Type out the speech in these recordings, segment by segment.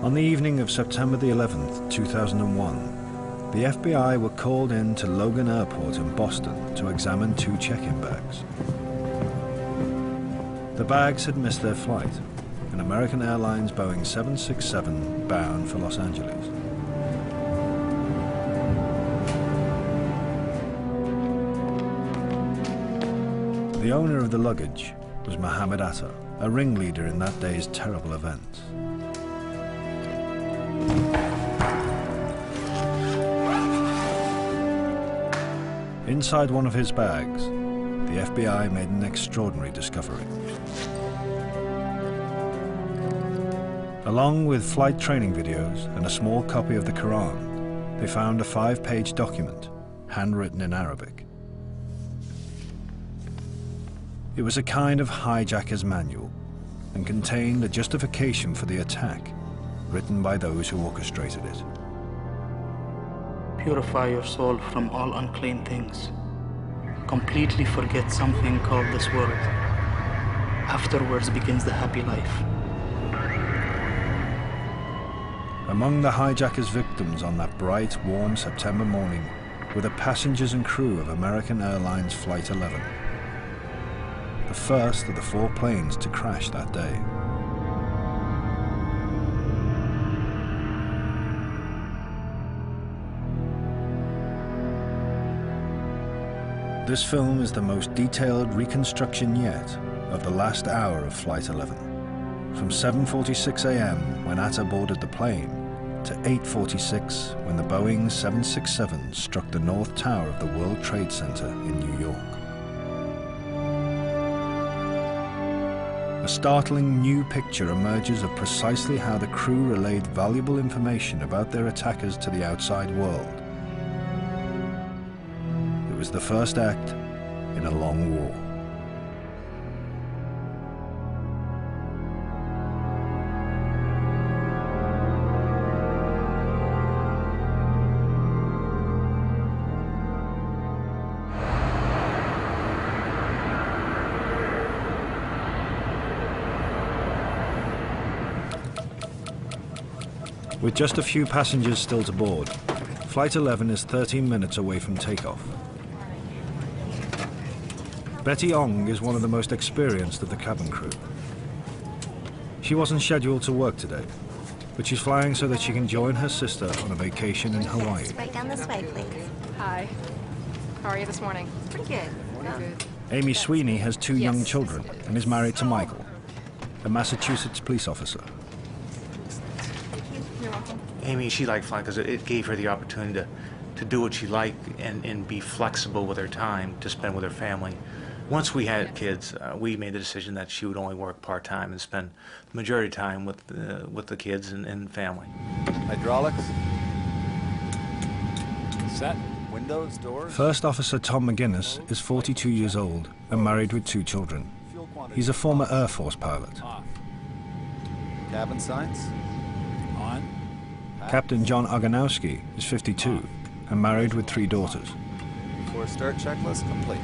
On the evening of September the 11th, 2001, the FBI were called in to Logan Airport in Boston to examine 2 check-in bags. The bags had missed their flight, an American Airlines Boeing 767 bound for Los Angeles. The owner of the luggage was Mohammed Atta, a ringleader in that day's terrible events. Inside one of his bags, the FBI made an extraordinary discovery. Along with flight training videos and a small copy of the Quran, they found a 5-page document, handwritten in Arabic. It was a kind of hijacker's manual and contained a justification for the attack, written by those who orchestrated it. Purify your soul from all unclean things. Completely forget something called this world. Afterwards begins the happy life. Among the hijacker's victims on that bright, warm September morning were the passengers and crew of American Airlines Flight 11, the first of the 4 planes to crash that day. This film is the most detailed reconstruction yet of the last hour of Flight 11, from 7:46 a.m. when Atta boarded the plane to 8:46 when the Boeing 767 struck the North Tower of the World Trade Center in New York. A startling new picture emerges of precisely how the crew relayed valuable information about their attackers to the outside world. It was the first act in a long war. With just a few passengers still to board, Flight 11 is 13 minutes away from takeoff. Betty Ong is one of the most experienced of the cabin crew. She wasn't scheduled to work today, but she's flying so that she can join her sister on a vacation in Hawaii. Right down this way, please. Hi. How are you this morning? Pretty good. Good. Amy Sweeney has 2 young children and is married to Michael, a Massachusetts police officer. You're welcome. Amy, she liked flying because it gave her the opportunity to do what she liked and be flexible with her time to spend with her family. Once we had kids, we made the decision that she would only work part-time and spend the majority of time with the kids and family. Hydraulics. Set. Windows, doors. First Officer Tom McGinnis is 42 years old and married with 2 children. He's a former Air Force pilot. Off. Cabin signs. On. Captain John Oganowski is 52 and married with 3 daughters. Before start checklist complete.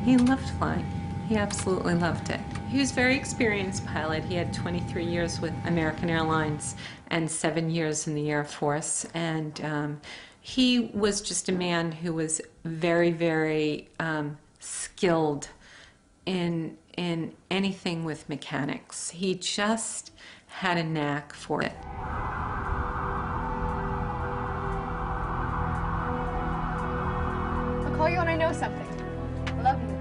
He loved flying. He absolutely loved it. He was a very experienced pilot. He had 23 years with American Airlines and 7 years in the Air Force. And he was just a man who was very, very skilled in anything with mechanics. He just had a knack for it. I'll call you when I know something. I love you.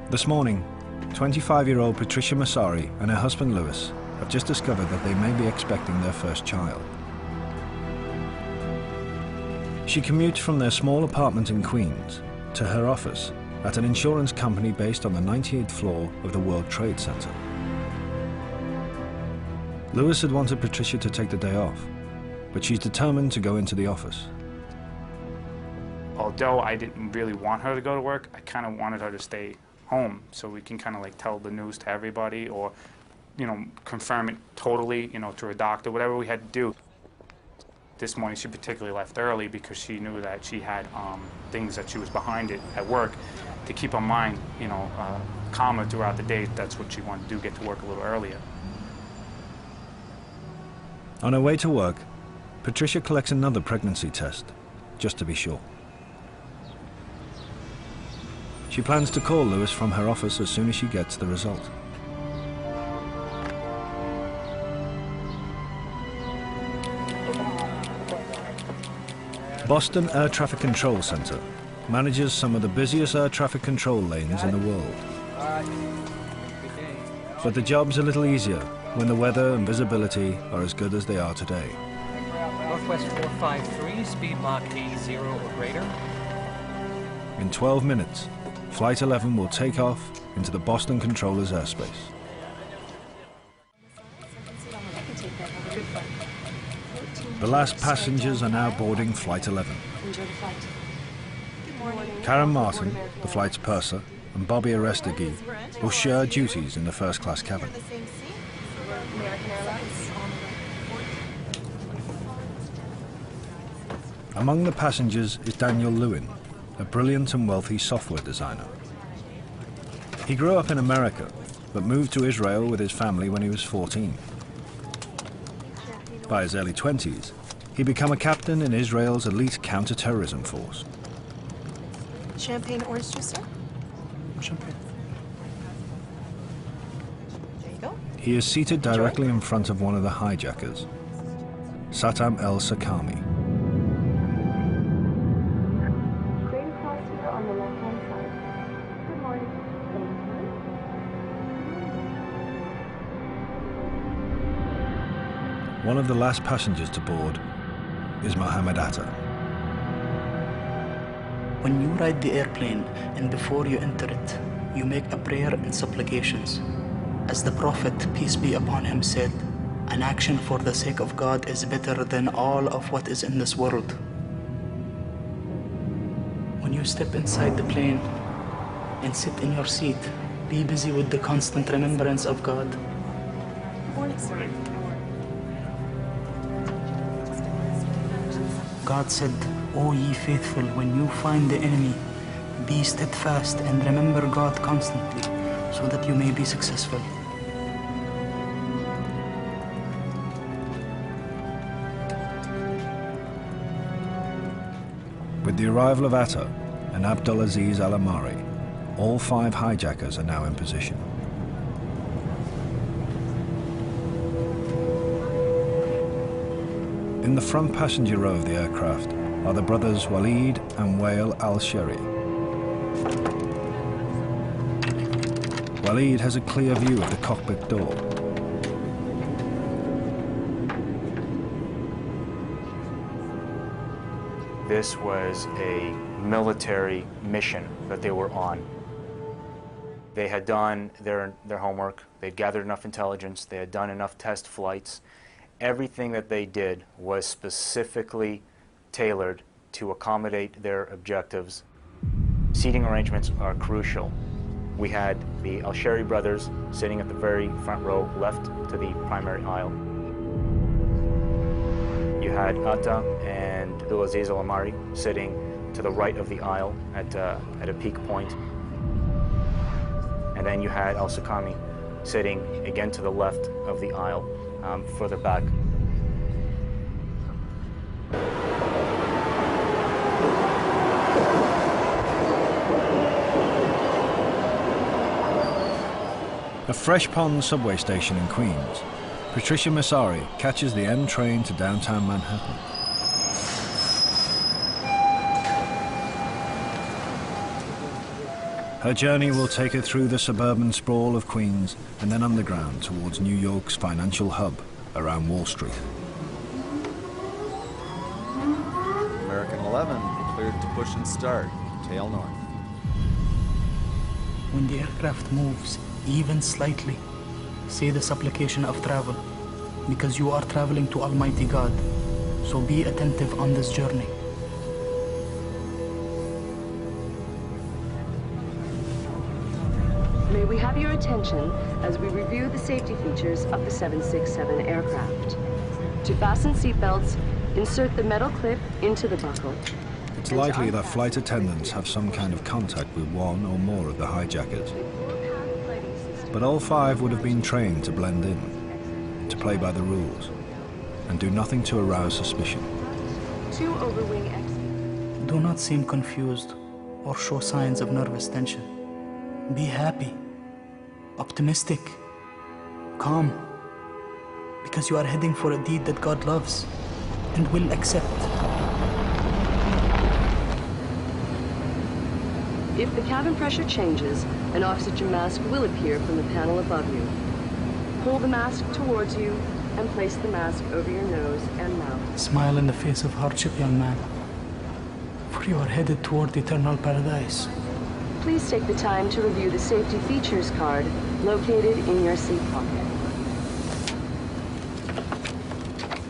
This morning, 25-year-old Patricia Massari and her husband Lewis have just discovered that they may be expecting their first child. She commutes from their small apartment in Queens to her office at an insurance company based on the 98th floor of the World Trade Center. Lewis had wanted Patricia to take the day off, but she's determined to go into the office. Although I didn't really want her to go to work, I kind of wanted her to stay home so we can kind of like tell the news to everybody or, you know, confirm it totally, you know, to a doctor, whatever we had to do. This morning she particularly left early because she knew that she had things that she was behind it at work. To keep her mind, you know, calmer throughout the day, that's what she wanted to do, get to work a little earlier. On her way to work, Patricia collects another pregnancy test, just to be sure. She plans to call Lewis from her office as soon as she gets the result. Boston Air Traffic Control Center manages some of the busiest air traffic control lanes in the world. But the job's a little easier when the weather and visibility are as good as they are today. Northwest 453, speed Mach 80 or greater. In 12 minutes, Flight 11 will take off into the Boston controller's airspace. The last passengers are now boarding Flight 11. Karen Martin, the flight's purser, and Bobby Arestegui will share duties in the first-class cabin. Among the passengers is Daniel Lewin, a brilliant and wealthy software designer. He grew up in America, but moved to Israel with his family when he was 14. By his early 20s, he became a captain in Israel's elite counter-terrorism force. Champagne orange juice, sir? Champagne. There you go. He is seated directly in front of one of the hijackers, Satam el-Sakami. Train cross here on the left-hand side. Good morning. One of the last passengers to board is Mohammed Atta. When you ride the airplane and before you enter it, you make a prayer and supplications. As the Prophet, peace be upon him, said, an action for the sake of God is better than all of what is in this world. When you step inside the plane and sit in your seat, be busy with the constant remembrance of God. Morning, sir. God said, O ye faithful, when you find the enemy, be steadfast and remember God constantly, so that you may be successful. With the arrival of Atta and Abdulaziz Al-Amari, all 5 hijackers are now in position. In the front passenger row of the aircraft are the brothers Walid and Wael al-Sheri. Walid has a clear view of the cockpit door. This was a military mission that they were on. They had done their homework, they'd gathered enough intelligence, they had done enough test flights. Everything that they did was specifically tailored to accommodate their objectives. Seating arrangements are crucial. We had the al-Sheri brothers sitting at the very front row, left to the primary aisle. You had Atta and Abdulaziz Al-Amari sitting to the right of the aisle at a peak point. And then you had al-Sakami sitting again to the left of the aisle, further back. A Fresh Pond subway station in Queens, Patricia Massari catches the M train to downtown Manhattan. Her journey will take her through the suburban sprawl of Queens and then underground towards New York's financial hub around Wall Street. American 11 cleared to push and start. Tail north. When the aircraft moves, even slightly, say the supplication of travel, because you are traveling to Almighty God. So be attentive on this journey. May we have your attention as we review the safety features of the 767 aircraft. To fasten seatbelts, insert the metal clip into the buckle. It's likely that flight attendants have some kind of contact with one or more of the hijackers. But all 5 would have been trained to blend in, to play by the rules. and do nothing to arouse suspicion. 2 overwing exit. Do not seem confused or show signs of nervous tension. Be happy, optimistic, calm, because you are heading for a deed that God loves and will accept. If the cabin pressure changes, an oxygen mask will appear from the panel above you. Pull the mask towards you and place the mask over your nose and mouth. Smile in the face of hardship, young man, for you are headed toward eternal paradise. Please take the time to review the safety features card located in your seat pocket.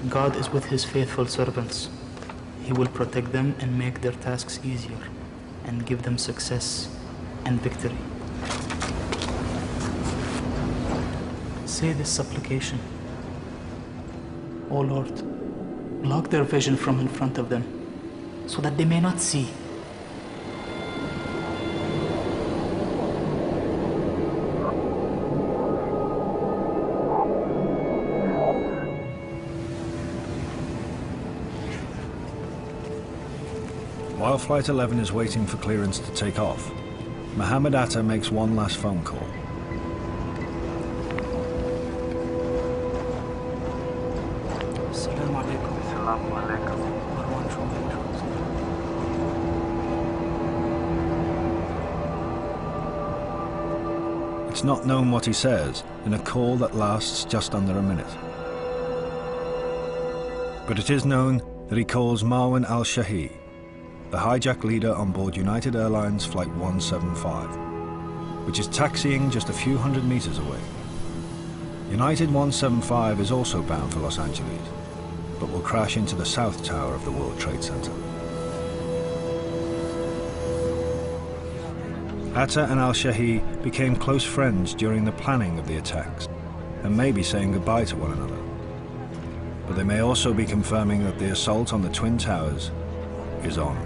God is with his faithful servants. He will protect them and make their tasks easier and give them success and victory. Say this supplication. O Lord, block their vision from in front of them so that they may not see. While Flight 11 is waiting for clearance to take off, Mohammed Atta makes one last phone call. Assalamu alaikum. Assalamu alaikum. It's not known what he says in a call that lasts just under a minute. But it is known that he calls Marwan al-Shahi, the hijack leader on board United Airlines Flight 175, which is taxiing just a few hundred meters away. United 175 is also bound for Los Angeles, but will crash into the South Tower of the World Trade Center. Atta and al-Shahi became close friends during the planning of the attacks, and may be saying goodbye to one another. But they may also be confirming that the assault on the Twin Towers is on.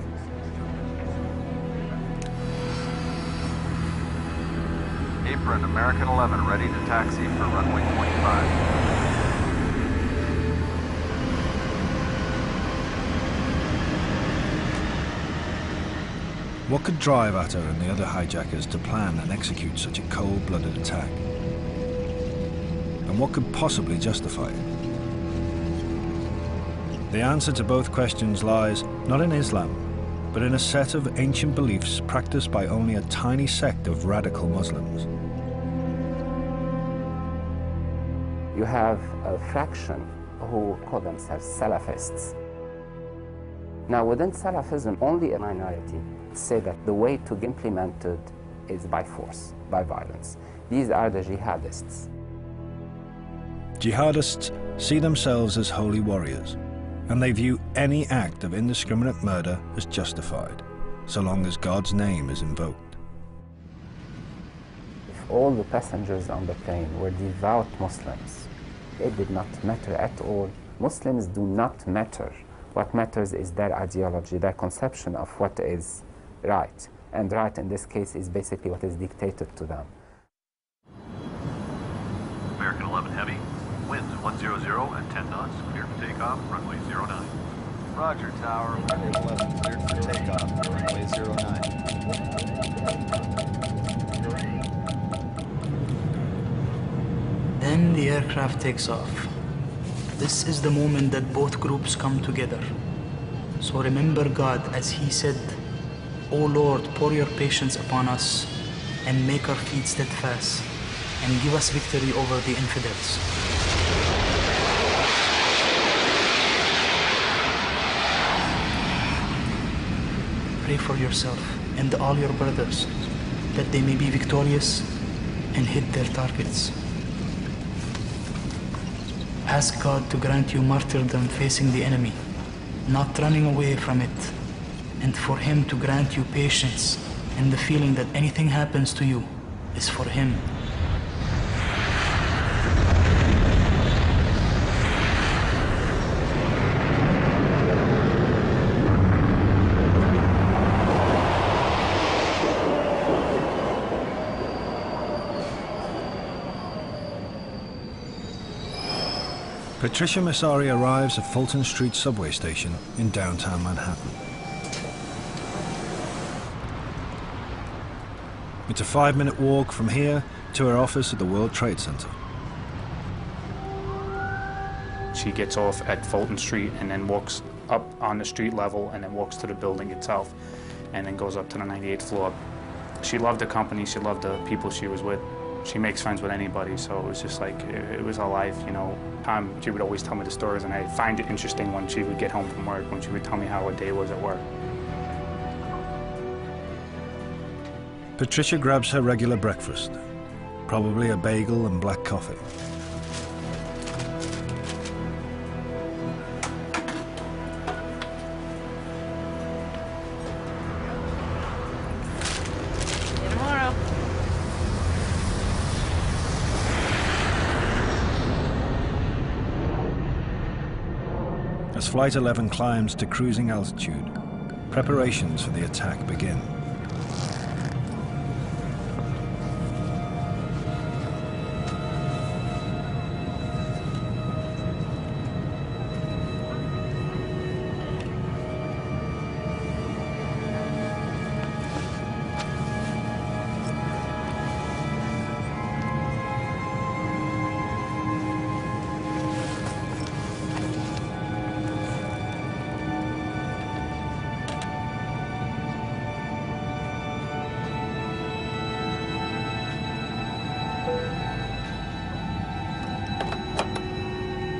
Apron, American 11, ready to taxi for runway 25. What could drive Atta and the other hijackers to plan and execute such a cold-blooded attack? And what could possibly justify it? The answer to both questions lies not in Islam, but in a set of ancient beliefs practiced by only a tiny sect of radical Muslims. You have a fraction who call themselves Salafists. Now, within Salafism, only a minority say that the way to implement it is by force, by violence. These are the jihadists. Jihadists see themselves as holy warriors, and they view any act of indiscriminate murder as justified, so long as God's name is invoked. If all the passengers on the plane were devout Muslims, it did not matter at all. Muslims do not matter. What matters is their ideology, their conception of what is right. And right in this case is basically what is dictated to them. American 11 Heavy, winds 100 at 10 knots, clear for takeoff, runway 09. Roger, Tower, American 11, cleared for takeoff, runway 09. Then the aircraft takes off. This is the moment that both groups come together. So remember God as He said, O Lord, pour your patience upon us and make our feet steadfast and give us victory over the infidels. Pray for yourself and all your brothers that they may be victorious and hit their targets. Ask God to grant you martyrdom facing the enemy, not running away from it, and for Him to grant you patience and the feeling that anything happens to you is for Him. Patricia Messari arrives at Fulton Street subway station in downtown Manhattan. It's a 5-minute walk from here to her office at the World Trade Center. She gets off at Fulton Street and then walks up on the street level and then walks to the building itself and then goes up to the 98th floor. She loved the company, she loved the people she was with. She makes friends with anybody, so it was just like, it was her life, you know. She would always tell me the stories, and I find it interesting when she would get home from work, when she would tell me how her day was at work. Patricia grabs her regular breakfast, probably a bagel and black coffee. See you tomorrow. As Flight 11 climbs to cruising altitude, preparations for the attack begin.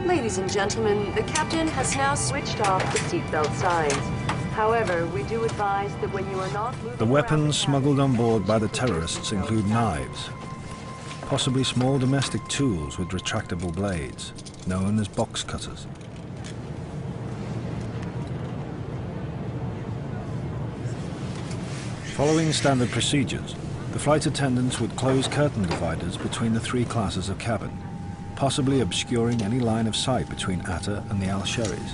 Ladies and gentlemen, the captain has now switched off the seatbelt signs. However, we do advise that when you are not moving The weapons smuggled on board by the terrorists include knives, possibly small domestic tools with retractable blades, known as box cutters. Following standard procedures, the flight attendants would close curtain dividers between the 3 classes of cabin, possibly obscuring any line of sight between Atta and the Al-Sheris.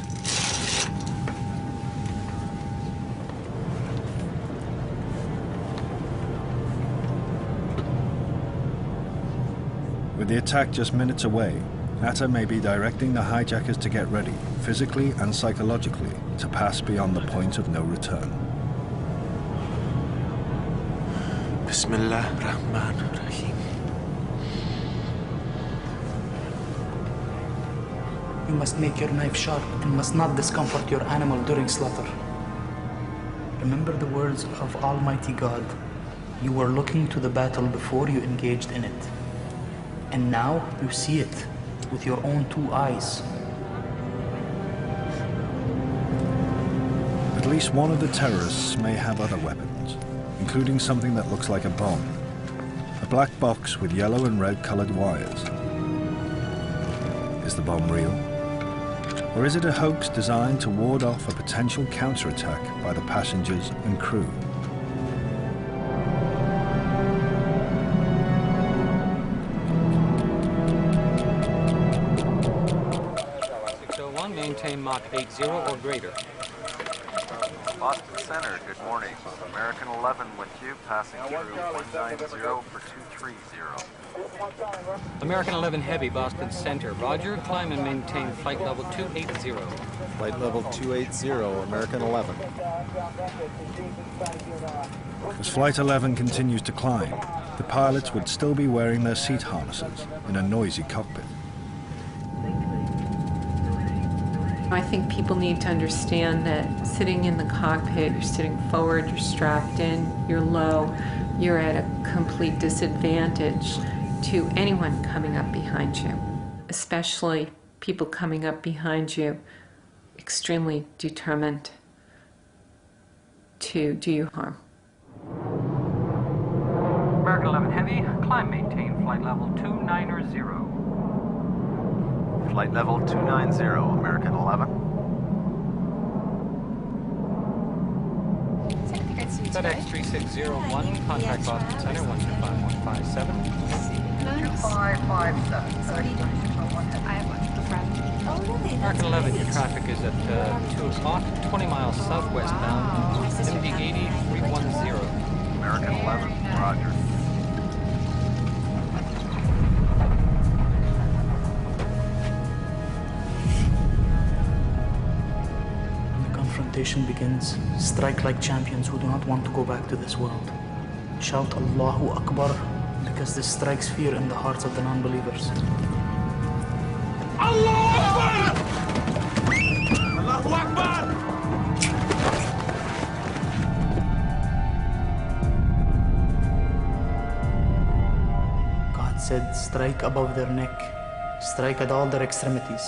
With the attack just minutes away, Atta may be directing the hijackers to get ready, physically and psychologically, to pass beyond the point of no return. Bismillah Rahman Rahim. You must make your knife sharp and must not discomfort your animal during slaughter. Remember the words of Almighty God. You were looking to the battle before you engaged in it. And now you see it with your own 2 eyes. At least one of the terrorists may have other weapons, including something that looks like a bomb. A black box with yellow and red colored wires. Is the bomb real? Or is it a hoax designed to ward off a potential counterattack by the passengers and crew? Maintain Mach 80 or greater. Boston Center, good morning. American 11 with you, passing through 190 for 230. American 11 Heavy, Boston Center. Roger, climb and maintain flight level 280. Flight level 280, American 11. As Flight 11 continues to climb, the pilots would still be wearing their seat harnesses in a noisy cockpit. I think people need to understand that sitting in the cockpit, you're sitting forward, you're strapped in, you're low, you're at a complete disadvantage to anyone coming up behind you, especially people coming up behind you extremely determined to do you harm. American 11 Heavy, climb, maintain flight level 290. Flight level 290, American 11. FedEx 3601, contact Boston Center, 125157. 2557. I have one friend. Oh, really? American 11, your traffic is at 2 o'clock, 20 miles southwestbound, MD 8310. American 11, roger. transportation begins, strike like champions who do not want to go back to this world. Shout Allahu Akbar, because this strikes fear in the hearts of the non-believers. Allahu Akbar! Allahu Akbar! God said, strike above their neck, strike at all their extremities.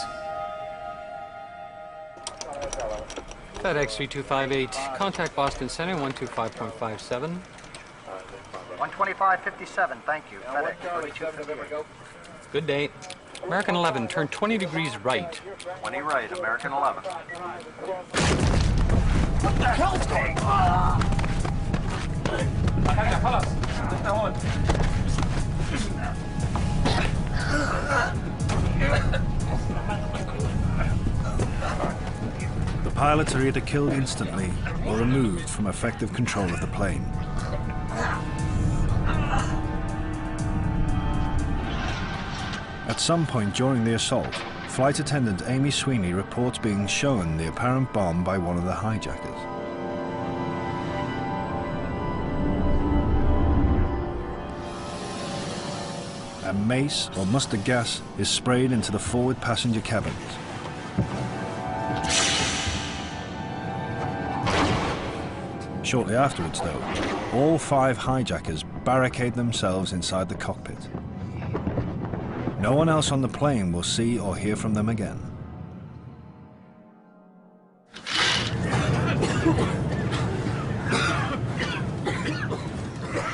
FedEx 3258, contact Boston Center 125.57. 125.57, thank you. FedEx 3258. Good day. American 11, turn 20 degrees right. 20 right, American 11. What the hell's going on? The pilots are either killed instantly or removed from effective control of the plane. At some point during the assault, flight attendant Amy Sweeney reports being shown the apparent bomb by one of the hijackers. A mace or mustard gas is sprayed into the forward passenger cabins. Shortly afterwards, though, all 5 hijackers barricade themselves inside the cockpit. No one else on the plane will see or hear from them again.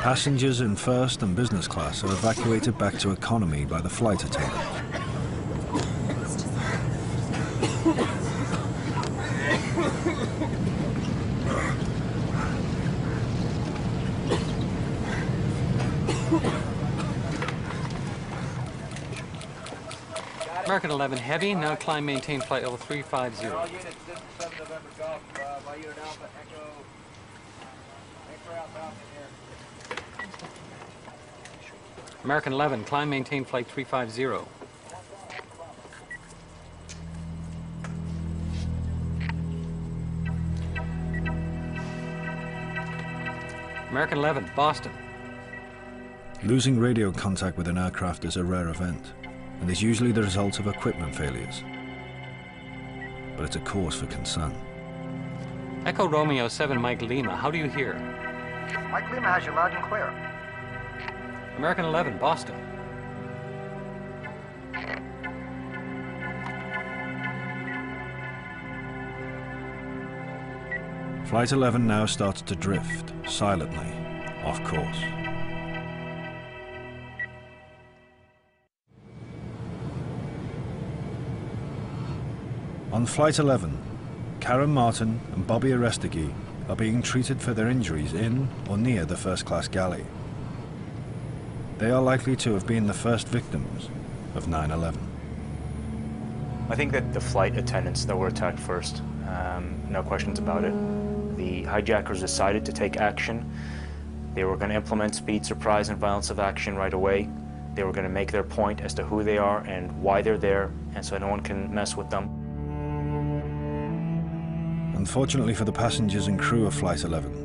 Passengers in first and business class are evacuated back to economy by the flight attendant. American 11 Heavy, now climb maintain flight level 350. American 11, climb maintain flight 350. American 11, Boston. Losing radio contact with an aircraft is a rare event, and is usually the result of equipment failures. But it's a cause for concern. Echo Romeo 7 Mike Lima, how do you hear? Mike Lima has you loud and clear. American 11, Boston. Flight 11 now starts to drift, silently, off course. On Flight 11, Karen Martin and Bobby Arestegui are being treated for their injuries in or near the first-class galley. They are likely to have been the first victims of 9/11. I think that the flight attendants that were attacked first, no questions about it. The hijackers decided to take action. They were going to implement speed, surprise, and violence of action right away. They were going to make their point as to who they are and why they're there, and so no one can mess with them. Unfortunately for the passengers and crew of Flight 11,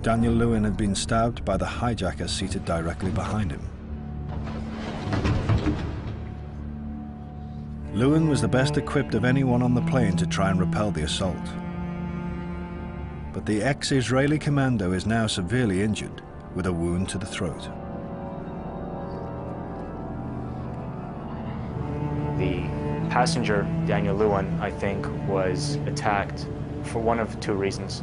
Daniel Lewin had been stabbed by the hijacker seated directly behind him. Lewin was the best equipped of anyone on the plane to try and repel the assault. But the ex-Israeli commando is now severely injured with a wound to the throat. The passenger, Daniel Lewin, I think, was attacked for one of two reasons.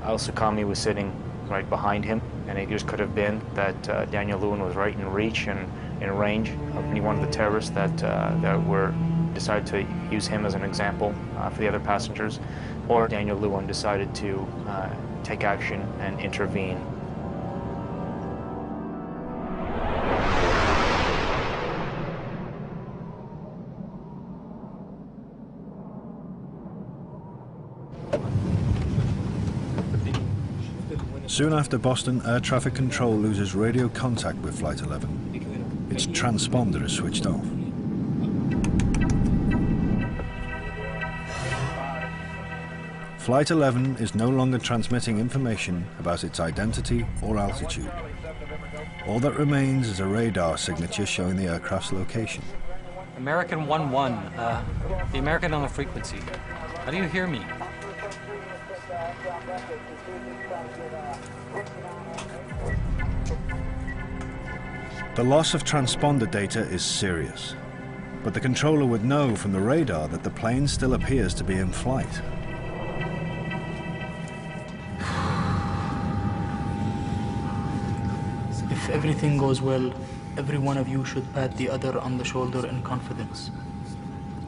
Al-Sakami was sitting right behind him, and it just could have been that Daniel Lewin was right in reach and in range of any one of the terrorists that decided to use him as an example for the other passengers, or Daniel Lewin decided to take action and intervene. Soon after Boston, air traffic control loses radio contact with Flight 11. Its transponder is switched off. Flight 11 is no longer transmitting information about its identity or altitude. All that remains is a radar signature showing the aircraft's location. American 1-1, the American on the frequency. How do you hear me? The loss of transponder data is serious, but the controller would know from the radar that the plane still appears to be in flight. If everything goes well, every one of you should pat the other on the shoulder in confidence.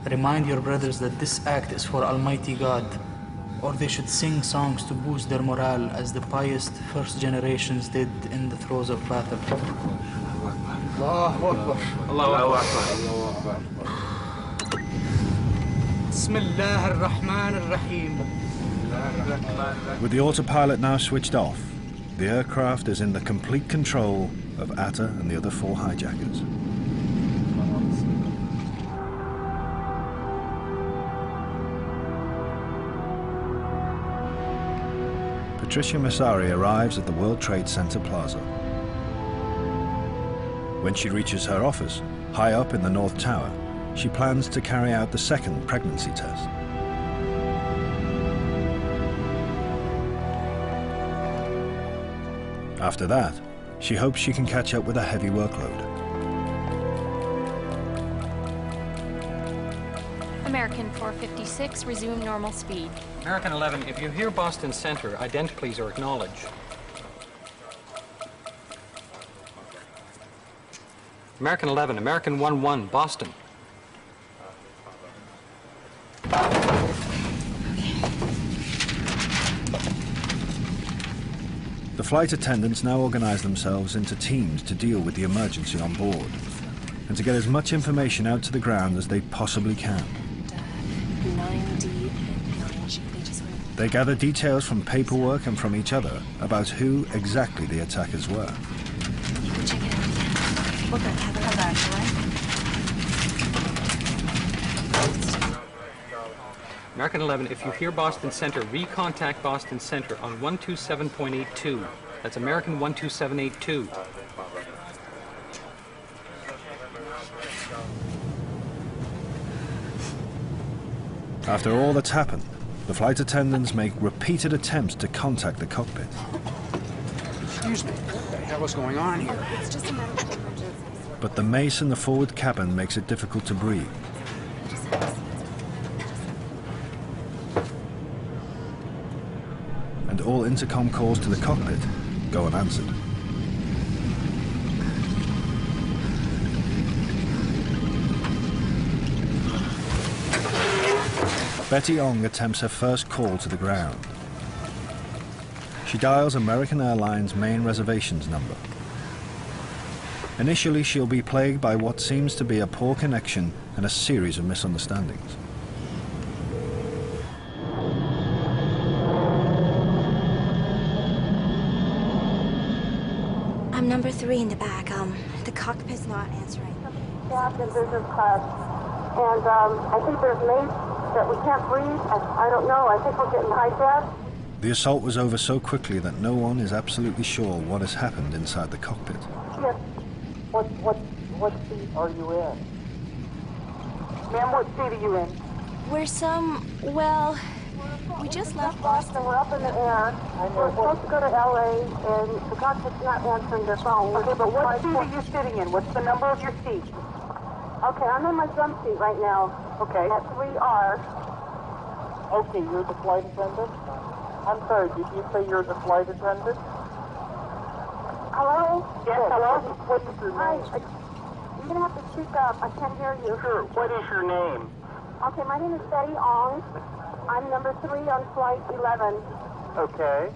Remind your brothers that this act is for Almighty God, or they should sing songs to boost their morale as the pious first generations did in the throes of battle. Allahu Akbar. Allahu Akbar. Bismillah ar-Rahman ar-Rahim. With the autopilot now switched off, the aircraft is in the complete control of Atta and the other 4 hijackers. Patricia Massari arrives at the World Trade Center Plaza. When she reaches her office, high up in the North Tower, she plans to carry out the second pregnancy test. After that, she hopes she can catch up with a heavy workload. American 456, resume normal speed. American 11, if you hear Boston Center, ident please or acknowledge. American 11, American 1-1, Boston. The flight attendants now organize themselves into teams to deal with the emergency on board and to get as much information out to the ground as they possibly can. 9D. They gather details from paperwork and from each other about who exactly the attackers were. American 11, if you hear Boston Center, recontact Boston Center on 127.82. That's American 12782. After all that's happened, the flight attendants make repeated attempts to contact the cockpit. Excuse me, what the hell is going on here? It's just a medical emergency. But the mace in the forward cabin makes it difficult to breathe. And all intercom calls to the cockpit go unanswered. Betty Ong attempts her first call to the ground. She dials American Airlines main reservations number. Initially, she'll be plagued by what seems to be a poor connection and a series of misunderstandings. I'm number 3 in the back. The cockpit's not answering. Captain business class. And I think there's mates that we can't breathe. I don't know. I think we're getting hijacked. The assault was over so quickly that no one is absolutely sure what has happened inside the cockpit. Yes. What seat are you in? Ma'am, what seat are you in? Well, we just left Boston. We're up in the air. We're supposed to go to LA, and the cockpit's not answering their phone. Okay, but what seat are you sitting in? What's the number of your seat? Okay, I'm in my jump seat right now. Okay. At 3R. Okay, you're the flight attendant? I'm sorry, did you say you're the flight attendant? Hello? Yes, hello? What is your name? You're going to have to speak up. I can't hear you. Sure. What is your name? Okay, my name is Betty Ong. I'm number 3 on flight 11. Okay.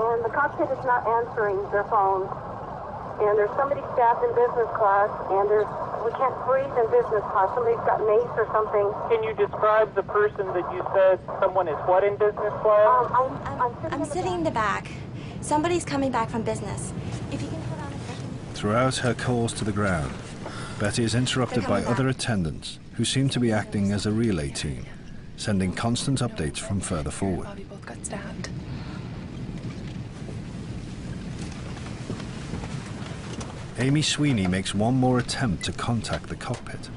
And the cockpit is not answering their phone. And there's somebody staffed in business class, and we can't breathe in business class. Somebody's got mace or something. Can you describe the person that you said someone is what in business class? I'm sitting in the back. Somebody's coming back from business. If you can hold on a second. Throughout her calls to the ground, Betty is interrupted by other attendants who seem to be acting as a relay team. sending constant updates from further forward. Bobby both got stabbed. Amy Sweeney makes one more attempt to contact the cockpit.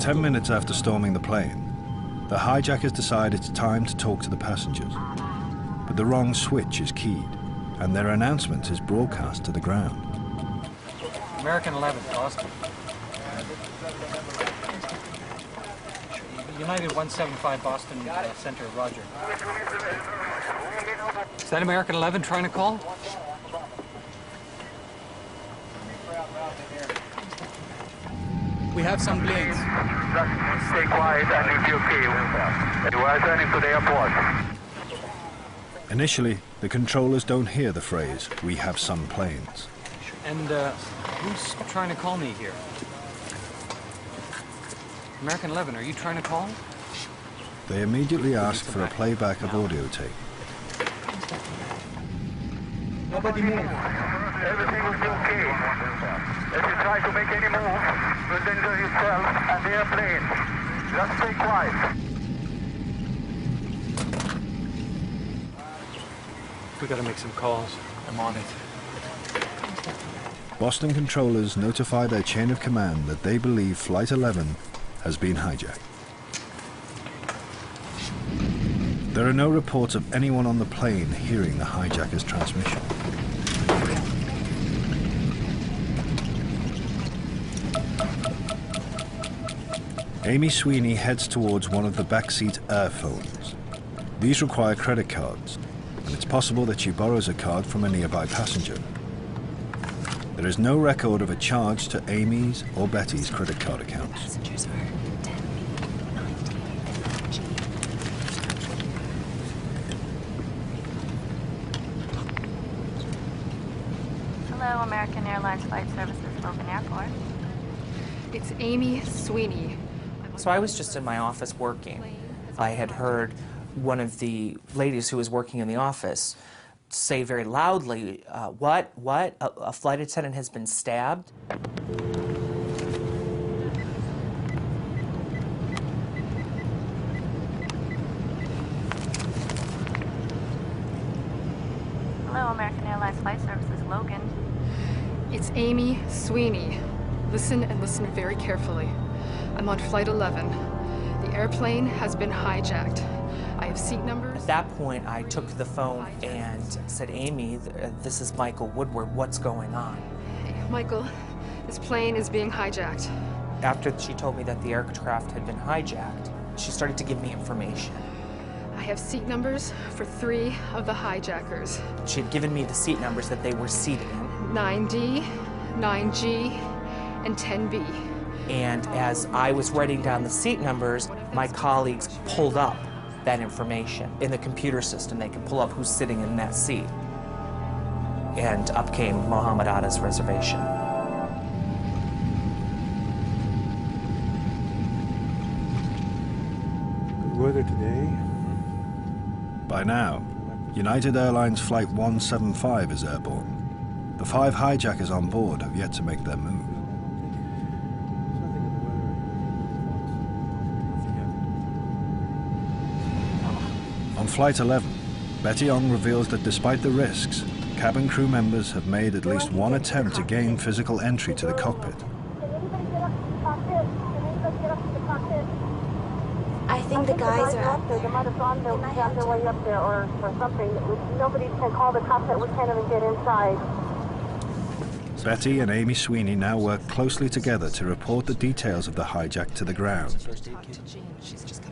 Ten minutes after storming the plane, the hijackers decide it's time to talk to the passengers. But the wrong switch is keyed, and their announcement is broadcast to the ground. American 11, Boston. United 175 Boston Center, roger. Is that American 11 trying to call? We have some planes. Just stay quiet and if you're okay. You are turning to the airport. Initially, the controllers don't hear the phrase, "We have some planes." And who's trying to call me here? American 11, are you trying to call? They immediately ask for a playback of audio tape. Nobody move. Everything will be okay. If you try to make any move, you'll injure yourself and the airplane. Just stay quiet. We gotta make some calls. I'm on it. Boston controllers notify their chain of command that they believe Flight 11 has been hijacked. There are no reports of anyone on the plane hearing the hijacker's transmission. Amy Sweeney heads towards one of the backseat airphones. These require credit cards, and it's possible that she borrows a card from a nearby passenger. There is no record of a charge to Amy's or Betty's credit card accounts. Passengers are 10B, 9D, and G. Hello, American Airlines Flight Services, Logan Airport. It's Amy Sweeney. So I was just in my office working. I had heard one of the ladies who was working in the office say very loudly, what? A flight attendant has been stabbed? Hello, American Airlines Flight Services, Logan. It's Amy Sweeney. Listen and listen very carefully. I'm on Flight 11. The airplane has been hijacked. I have seat numbers. At that point, I took the phone and said, Amy, this is Michael Woodward. What's going on? Hey, Michael, this plane is being hijacked. After she told me that the aircraft had been hijacked, she started to give me information. I have seat numbers for 3 of the hijackers. She had given me the seat numbers that they were seated in. 9D, 9G, and 10B. And as I was writing down the seat numbers, my colleagues pulled up that information. In the computer system, they could pull up who's sitting in that seat. And up came Mohammed Atta's reservation. Good weather today. By now, United Airlines Flight 175 is airborne. The 5 hijackers on board have yet to make their move. On Flight 11, Betty Ong reveals that despite the risks, cabin crew members have made at least one attempt to gain physical entry to the cockpit. I think the guys are up there. They might have gone their way up there or something. Nobody can call the cockpit. We can't even get inside. Betty and Amy Sweeney now work closely together to report the details of the hijack to the ground. She's just coming.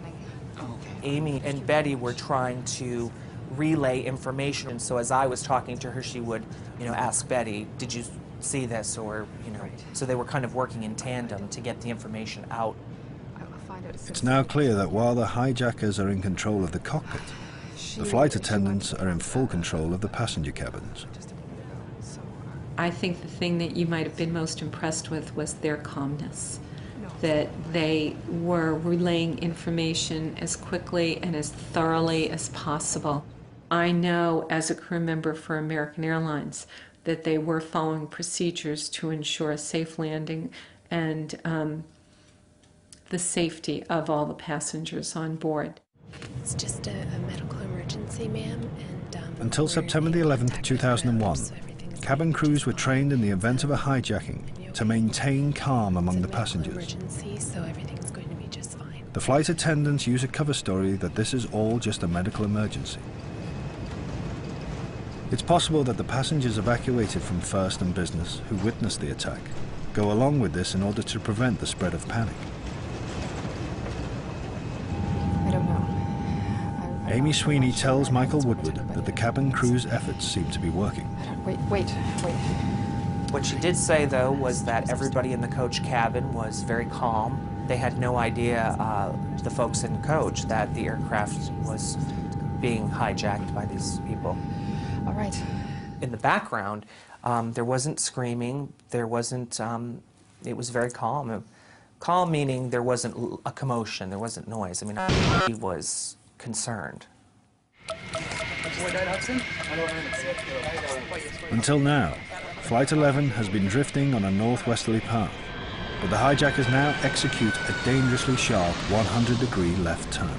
Amy and Betty were trying to relay information, and so as I was talking to her, she would, ask Betty, "Did you see this?" Or, so they were kind of working in tandem to get the information out. It's now clear that while the hijackers are in control of the cockpit, the flight attendants are in full control of the passenger cabins. I think the thing that you might have been most impressed with was their calmness, that they were relaying information as quickly and as thoroughly as possible. I know as a crew member for American Airlines that they were following procedures to ensure a safe landing and the safety of all the passengers on board. It's just a medical emergency, ma'am. Until September the 11th, 2001, cabin crews were trained in the event of a hijacking to maintain calm among the passengers. So everything's going to be just fine. The flight attendants use a cover story that this is all just a medical emergency. It's possible that the passengers evacuated from First and Business who witnessed the attack go along with this in order to prevent the spread of panic. I don't know. Amy Sweeney tells Michael Woodward that the cabin crew's efforts seem to be working. Wait. What she did say, though, was that everybody in the coach cabin was very calm. They had no idea, the folks in coach, that the aircraft was being hijacked by these people. All right. In the background, there wasn't screaming, there wasn't, it was very calm. Calm meaning there wasn't a commotion, there wasn't noise. I mean, he was concerned. Until now, Flight 11 has been drifting on a northwesterly path, but the hijackers now execute a dangerously sharp 100-degree left turn.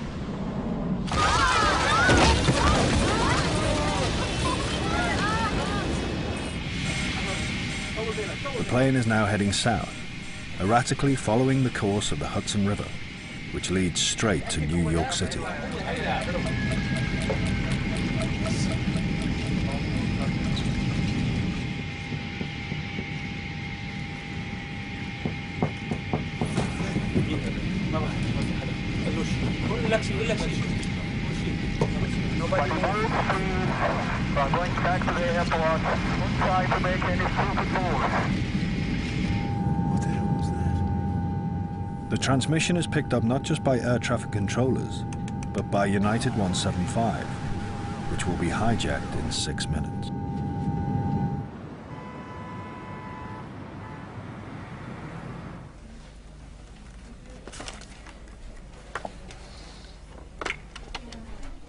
The plane is now heading south, erratically following the course of the Hudson River, which leads straight to New York City. Going back to the airport. Don't try to make any stupid moves. The transmission is picked up not just by air traffic controllers, but by United 175, which will be hijacked in 6 minutes.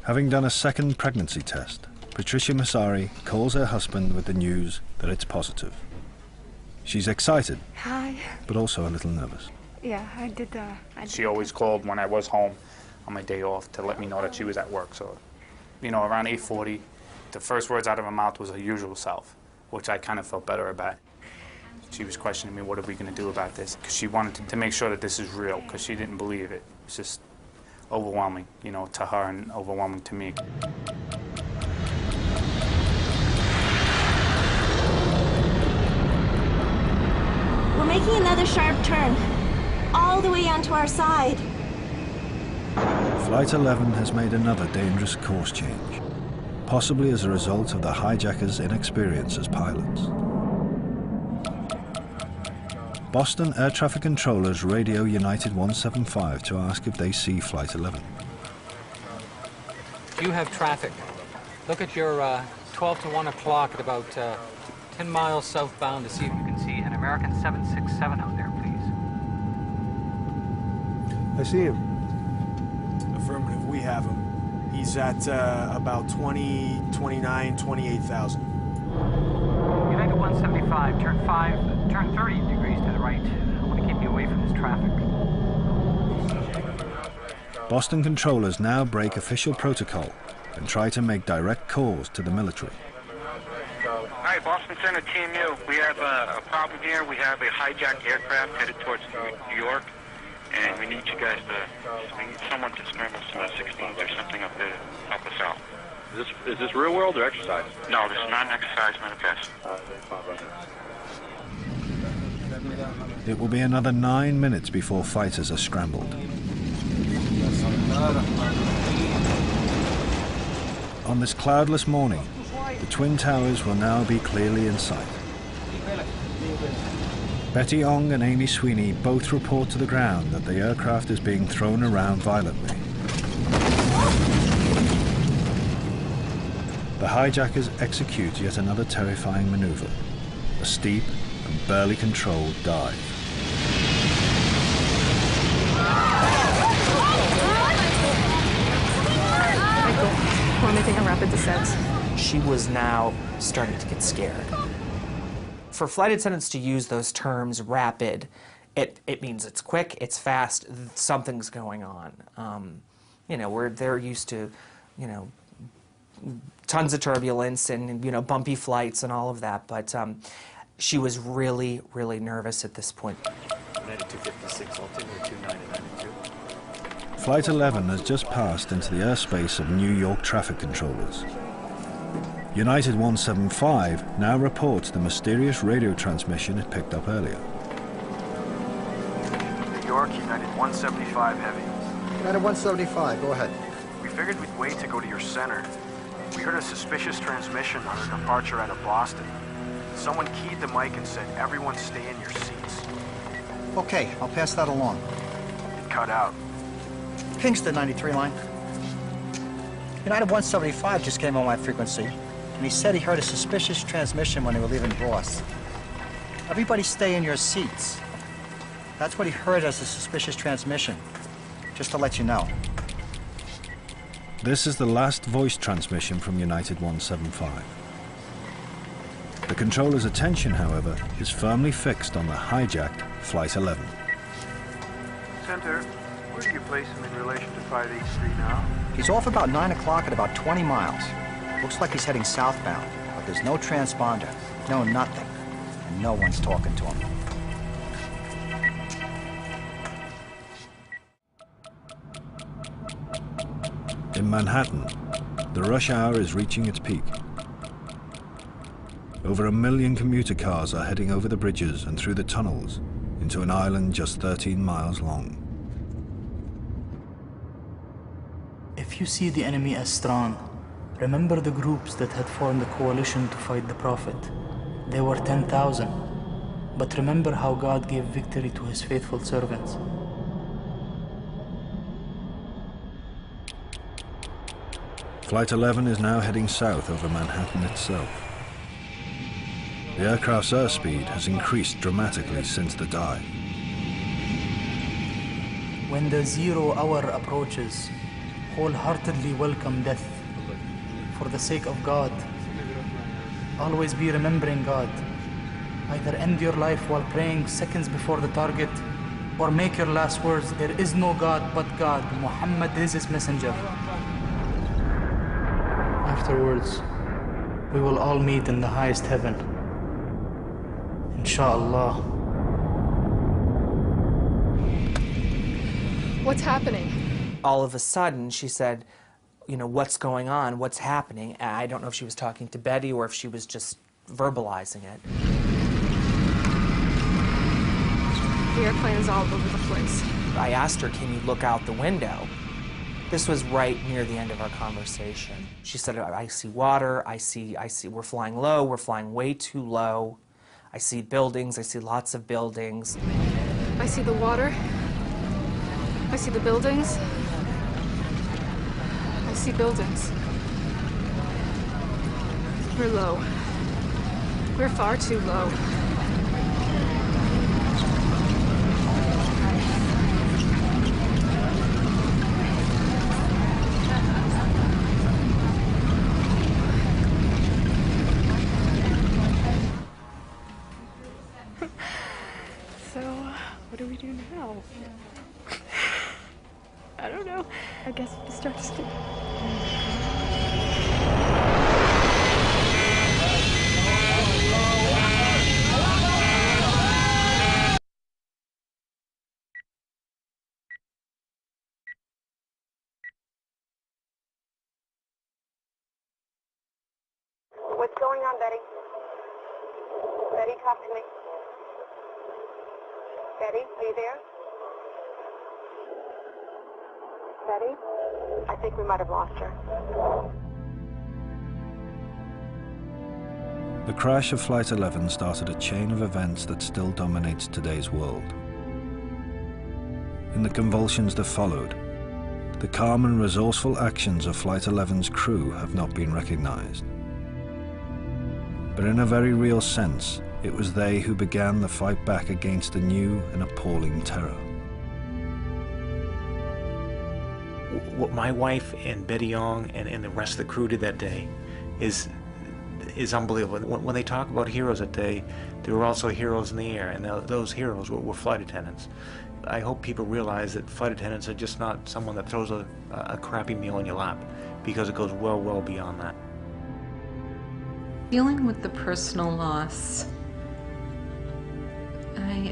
Having done a second pregnancy test, Patricia Massari calls her husband with the news that it's positive. She's excited, Hi. but also a little nervous. Yeah, I did. She always called when I was home on my day off to let me know that she was at work. So, you know, around 8:40, the first words out of her mouth was her usual self, which I kind of felt better about. She was questioning me, what are we going to do about this? Because she wanted to make sure that this is real, because she didn't believe it. It's just overwhelming, you know, to her and overwhelming to me. We're making another sharp turn, all the way onto our side. Flight 11 has made another dangerous course change, possibly as a result of the hijackers' inexperience as pilots. Boston air traffic controllers radio United 175 to ask if they see Flight 11. Do you have traffic? Look at your 12 to 1 o'clock at about 10 miles southbound to see if you can see an American 767 out there, please. I see him. Affirmative, we have him. He's at about 29, 28,000. United 175, turn 30 degrees to the right. I want to keep you away from this traffic. Boston controllers now break official protocol and try to make direct calls to the military. Hi, Boston Center, Team U. We have a problem here. We have a hijacked aircraft headed towards New York, and we need you guys we need someone to scramble some F-16s or something up there to help us out. Is this real world or exercise? No, this is not an exercise manifest. It will be another 9 minutes before fighters are scrambled. On this cloudless morning, the Twin Towers will now be clearly in sight. Betty Ong and Amy Sweeney both report to the ground that the aircraft is being thrown around violently. The hijackers execute yet another terrifying maneuver, a steep and barely controlled dive. Michael, we're making a rapid descent. She was now starting to get scared. For flight attendants to use those terms, rapid, it means it's quick, it's fast, something's going on. You know, they're used to, you know, tons of turbulence and, you know, bumpy flights and all of that, but she was really, really nervous at this point. United 256, altimeter 2992. Flight 11 has just passed into the airspace of New York traffic controllers. United 175 now reports the mysterious radio transmission it picked up earlier. New York, United 175 heavy. United 175, go ahead. We figured we'd wait to go to your center. We heard a suspicious transmission on our departure out of Boston. Someone keyed the mic and said, everyone stay in your seats. Okay, I'll pass that along. It cut out. Kingston 93 line. United 175 just came on my frequency, and he said he heard a suspicious transmission when they were leaving Boss. Everybody stay in your seats. That's what he heard as a suspicious transmission, just to let you know. This is the last voice transmission from United 175. The controller's attention, however, is firmly fixed on the hijacked Flight 11. Center, where do you place him in relation to 583 now? He's off about 9 o'clock at about 20 miles. Looks like he's heading southbound, but there's no transponder, no nothing, and no one's talking to him. In Manhattan, the rush hour is reaching its peak. Over 1 million commuter cars are heading over the bridges and through the tunnels into an island just 13 miles long. If you see the enemy as strong, remember the groups that had formed a coalition to fight the Prophet. They were 10,000. But remember how God gave victory to his faithful servants. Flight 11 is now heading south over Manhattan itself. The aircraft's airspeed has increased dramatically since the dive. When the 0 hour approaches, wholeheartedly welcome death. For the sake of God, always be remembering God. Either end your life while praying seconds before the target, or make your last words, there is no God but God, Muhammad is his messenger. Afterwards, we will all meet in the highest heaven. Inshallah. What's happening? All of a sudden, she said, you know, what's going on? What's happening? And I don't know if she was talking to Betty or if she was just verbalizing it. The airplane is all over the place. I asked her, can you look out the window? This was right near the end of our conversation. She said, I see water, I see, we're flying low, we're flying way too low. I see buildings, I see lots of buildings. I see the water. I see the buildings. I see buildings. We're low. We're far too low. So, what do we do now? I don't know. I guess we'll start to sleep. What's going on, Betty? Betty, talk to me. Betty, are you there? Betty? I think we might have lost her. The crash of Flight 11 started a chain of events that still dominates today's world. In the convulsions that followed, the calm and resourceful actions of Flight 11's crew have not been recognized. But in a very real sense, it was they who began the fight back against a new and appalling terror. What my wife and Betty Young and the rest of the crew did that day is is unbelievable. When they talk about heroes that day, there were also heroes in the air, and those heroes were flight attendants. I hope people realize that flight attendants are just not someone that throws a crappy meal in your lap, because it goes well, well beyond that. Dealing with the personal loss,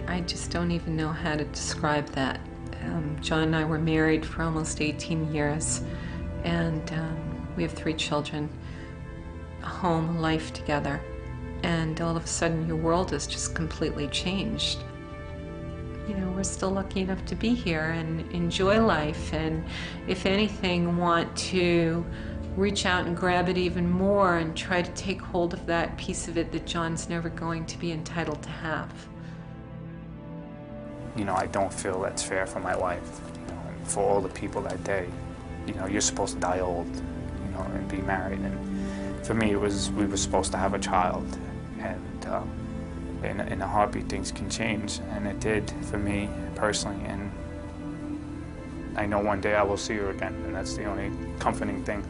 I just don't even know how to describe that. John and I were married for almost 18 years, and we have 3 children, a home, a life together, and all of a sudden your world has just completely changed. You know, we're still lucky enough to be here and enjoy life, and if anything, want to reach out and grab it even more and try to take hold of that piece of it that John's never going to be entitled to have. You know, I don't feel that's fair for my wife, you know, and for all the people that day. You know, you're supposed to die old, you know, and be married. And for me, we were supposed to have a child. And in a heartbeat, things can change. And it did for me personally. And I know one day I will see her again. And that's the only comforting thing.